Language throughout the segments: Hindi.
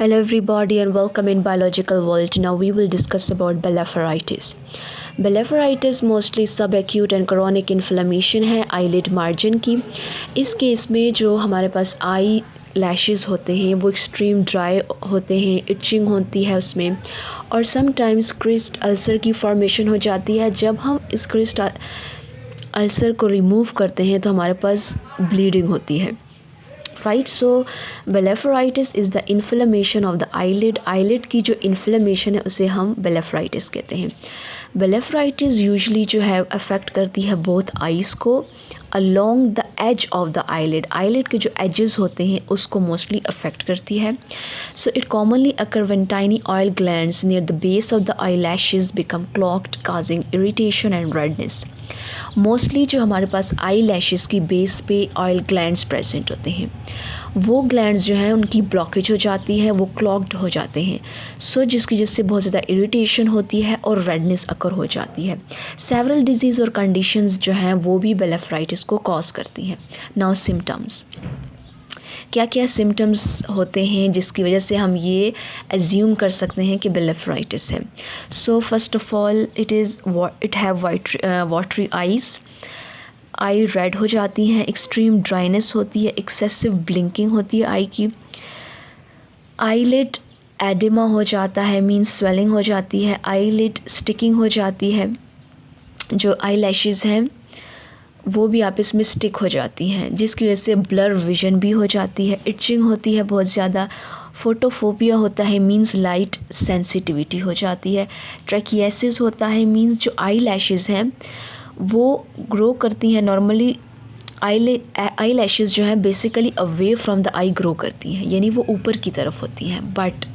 Hello everybody and welcome in biological world. Now we will discuss about blepharitis. Blepharitis mostly सब एक्यूट एंड क्रॉनिक इन्फ्लेमेशन है आईलिड मार्जिन की। इस केस में जो हमारे पास आई लैशेस होते हैं वो एक्सट्रीम ड्राई होते हैं, इचिंग होती है उसमें, और समटाइम्स क्रिस्ट अल्सर की फॉर्मेशन हो जाती है। जब हम इस क्रिस्ट अल्सर को रिमूव करते हैं तो हमारे पास ब्लीडिंग होती है, right. So blepharitis is the inflammation of the eyelid. Eyelid की जो इन्फ्लेमेशन है उसे हम blepharitis कहते हैं। blepharitis यूजली जो है अफेक्ट करती है बोथ आइज़ को along the edge of the eyelid. Eyelid के जो एजेस होते हैं उसको मोस्टली अफेक्ट करती है। So it commonly occur when tiny oil glands near the base of the eye lashes become clogged causing irritation and redness. Mostly जो हमारे पास आई लैशेज़ की बेस पे ऑयल ग्लैंड्स प्रेजेंट होते हैं, वो ग्लैंड्स जो हैं उनकी ब्लॉकेज हो जाती है, वो क्लॉग्ड हो जाते हैं। सो जिसकी वजह से बहुत ज़्यादा इरिटेशन होती है और रेडनेस अकर हो जाती है। सेवरल डिजीज़ और कंडीशंस जो हैं वो भी blepharitis को कॉज करती हैं। नाउ सिम्टम्स, क्या क्या सिम्टम्स होते हैं जिसकी वजह से हम ये एज्यूम कर सकते हैं कि blepharitis है। So first of all it have watery eyes, I read हो जाती हैं, एक्सट्रीम ड्राइनेस होती है, एक्सेसिव ब्लिंकिंग होती है आई की, आईलिड एडिमा हो जाता है, मीन्स स्वेलिंग हो जाती है, आईलिड स्टिकिंग हो जाती है, जो आई लैशेज़ हैं वो भी आपस में स्टिक हो जाती हैं जिसकी वजह से ब्लर विजन भी हो जाती है, इचिंग होती है बहुत ज़्यादा, फोटोफोबिया होता है, मींस लाइट सेंसिटिविटी हो जाती है, ट्रैकियासिस होता है, मींस जो आई लैशेज़ हैं वो ग्रो करती हैं। नॉर्मली आई लैशेज़ जो हैं basically away from the eye grow करती हैं, यानी वो ऊपर की तरफ होती हैं, but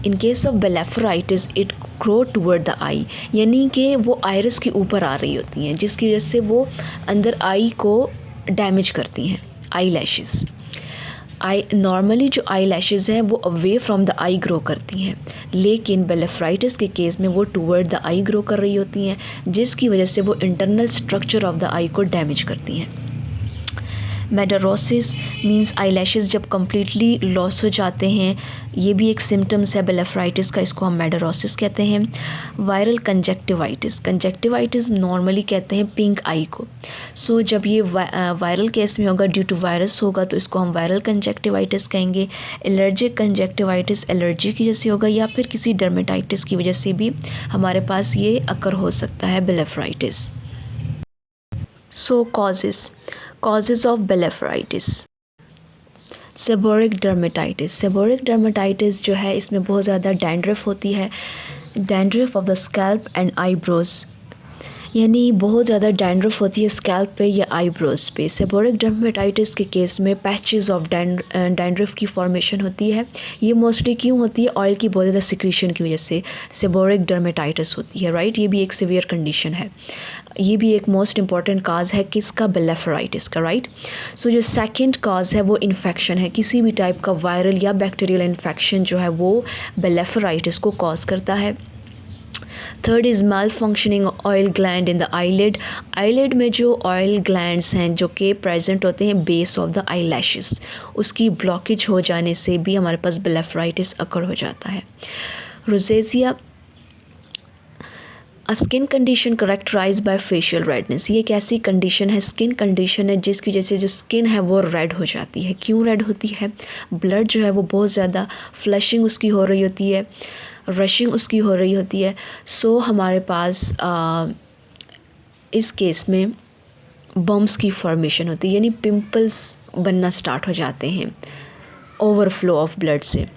in case of blepharitis it grow toward the eye, यानी कि वो आयरस के ऊपर आ रही होती हैं जिसकी वजह से वो अंदर आई को डैमेज करती हैं। आई लैशेज़ नॉर्मली जो आई लैशेज़ हैं वो away from the eye grow करती हैं, लेकिन blepharitis के केस में वो टूवर्ड द आई ग्रो कर रही होती हैं जिसकी वजह से वो इंटरनल स्ट्रक्चर ऑफ द आई को डैमेज करती हैं। मेडरोसिस मींस आई लैशेज़ जब कम्प्लीटली लॉस हो जाते हैं, ये भी एक सिम्टम्स है blepharitis का, इसको हम मेडरोसिस कहते हैं। वायरल कंजक्टिवाइटिस नॉर्मली कहते हैं पिंक आई को। सो जब ये वायरल केस में होगा, ड्यू टू वायरस होगा, तो इसको हम वायरल कंजक्टिवाइटिस कहेंगे। एलर्जिक कंजक्टिवाइटिस एलर्जी की वजह से होगा, या फिर किसी डर्मेटाइटिस की वजह से भी हमारे पास ये अकर हो सकता है blepharitis। So causes of blepharitis। Seborrheic dermatitis जो है इसमें बहुत ज़्यादा डैंड्रफ होती है, dandruff of the scalp and eyebrows, यानी बहुत ज़्यादा डैंड्रफ होती है स्कैल्प पे या आईब्रोज पे। सेबोरिक डर्मेटाइटिस के केस में पैचेस ऑफ डैंड्रफ की फॉर्मेशन होती है। ये मोस्टली क्यों होती है? ऑयल की बहुत ज़्यादा सिक्रीशन की वजह से सेबोरिक डर्मेटाइटिस होती है, राइट। ये भी एक सीवियर कंडीशन है, ये भी एक मोस्ट इंपॉर्टेंट काज है किसका? blepharitis का, राइट। सो जो सेकंड काज है वो इन्फेक्शन है, किसी भी टाइप का वायरल या बैक्टीरियल इन्फेक्शन जो है वो blepharitis को कॉज करता है। Third is mall functioning oil gland in the eyelid. Eyelid में जो ऑयल ग्लैंड्स हैं जो कि प्रेजेंट होते हैं base of the eye lashes, उसकी ब्लॉकेज हो जाने से भी हमारे पास blepharitis अकर हो जाता है। Rosacea skin condition characterize by facial redness. ये एक ऐसी कंडीशन है, स्किन कंडीशन है जिसकी वजह से जो स्किन है वो रेड हो जाती है। क्यों रेड होती है? ब्लड जो है वो बहुत ज़्यादा फ्लशिंग उसकी हो रही होती है, रशिंग उसकी हो रही होती है। सो हमारे पास इस केस में बम्स की फॉर्मेशन होती है, यानी पिंपल्स बनना स्टार्ट हो जाते हैं ओवरफ्लो ऑफ ब्लड से।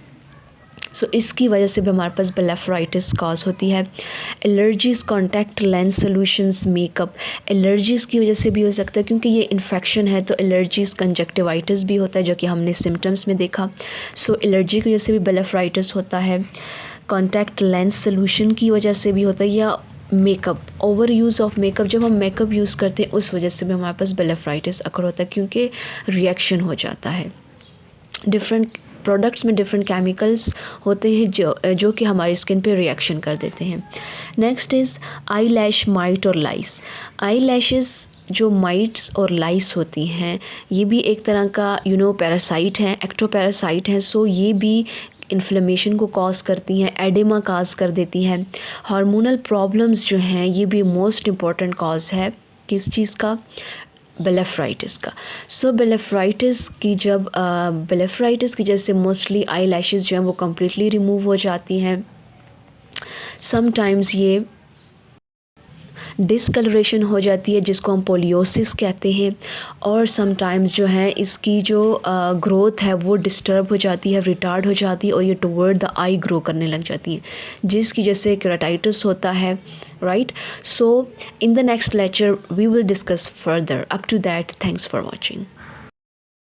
सो इसकी वजह से भी हमारे पास blepharitis कॉज होती है। Allergies, contact lens solutions, makeup, allergies की वजह से भी हो सकता है क्योंकि ये इन्फेक्शन है, तो एलर्जीज़, कंजक्टिवाइटिस भी होता है जो कि हमने सिम्टम्स में देखा। सो एलर्जी की वजह से भी blepharitis होता है, कॉन्टैक्ट लेंस सॉल्यूशन की वजह से भी होता है, या makeup, over use of makeup, जब हम मेकअप यूज़ करते हैं उस वजह से भी हमारे पास blepharitis अकर होता है क्योंकि रिएक्शन हो जाता है। डिफरेंट प्रोडक्ट्स में डिफरेंट केमिकल्स होते हैं जो कि हमारी स्किन पे रिएक्शन कर देते हैं। Next is I lash might और लाइस। आई लैशेज़ जो माइट्स और लाइस होती हैं ये भी एक तरह का पैरासाइट हैं, एक्टोपैरासाइट हैं। सो ये भी इन्फ्लेमेशन को कॉज करती हैं, एडिमा काज कर देती हैं। हार्मोनल प्रॉब्लम्स जो हैं ये भी मोस्ट इम्पॉर्टेंट कॉज है किस चीज़ का, ब्लेफराइटिस का। सो ब्लेफराइटिस की जैसे मोस्टली आई लैशेज़ जो हैं वो कम्प्लीटली रिमूव हो जाती हैं। समटाइम्स ये डिसकलरेशन हो जाती है जिसको हम पोलियोसिस कहते हैं, और समटाइम्स जो है इसकी जो ग्रोथ है वो डिस्टर्ब हो जाती है, रिटार्ड हो जाती है, और ये टुवर्ड द आई ग्रो करने लग जाती है जिसकी जैसे केराटाइटिस होता है, right. So in the next lecture we will discuss further. Up to that, thanks for watching.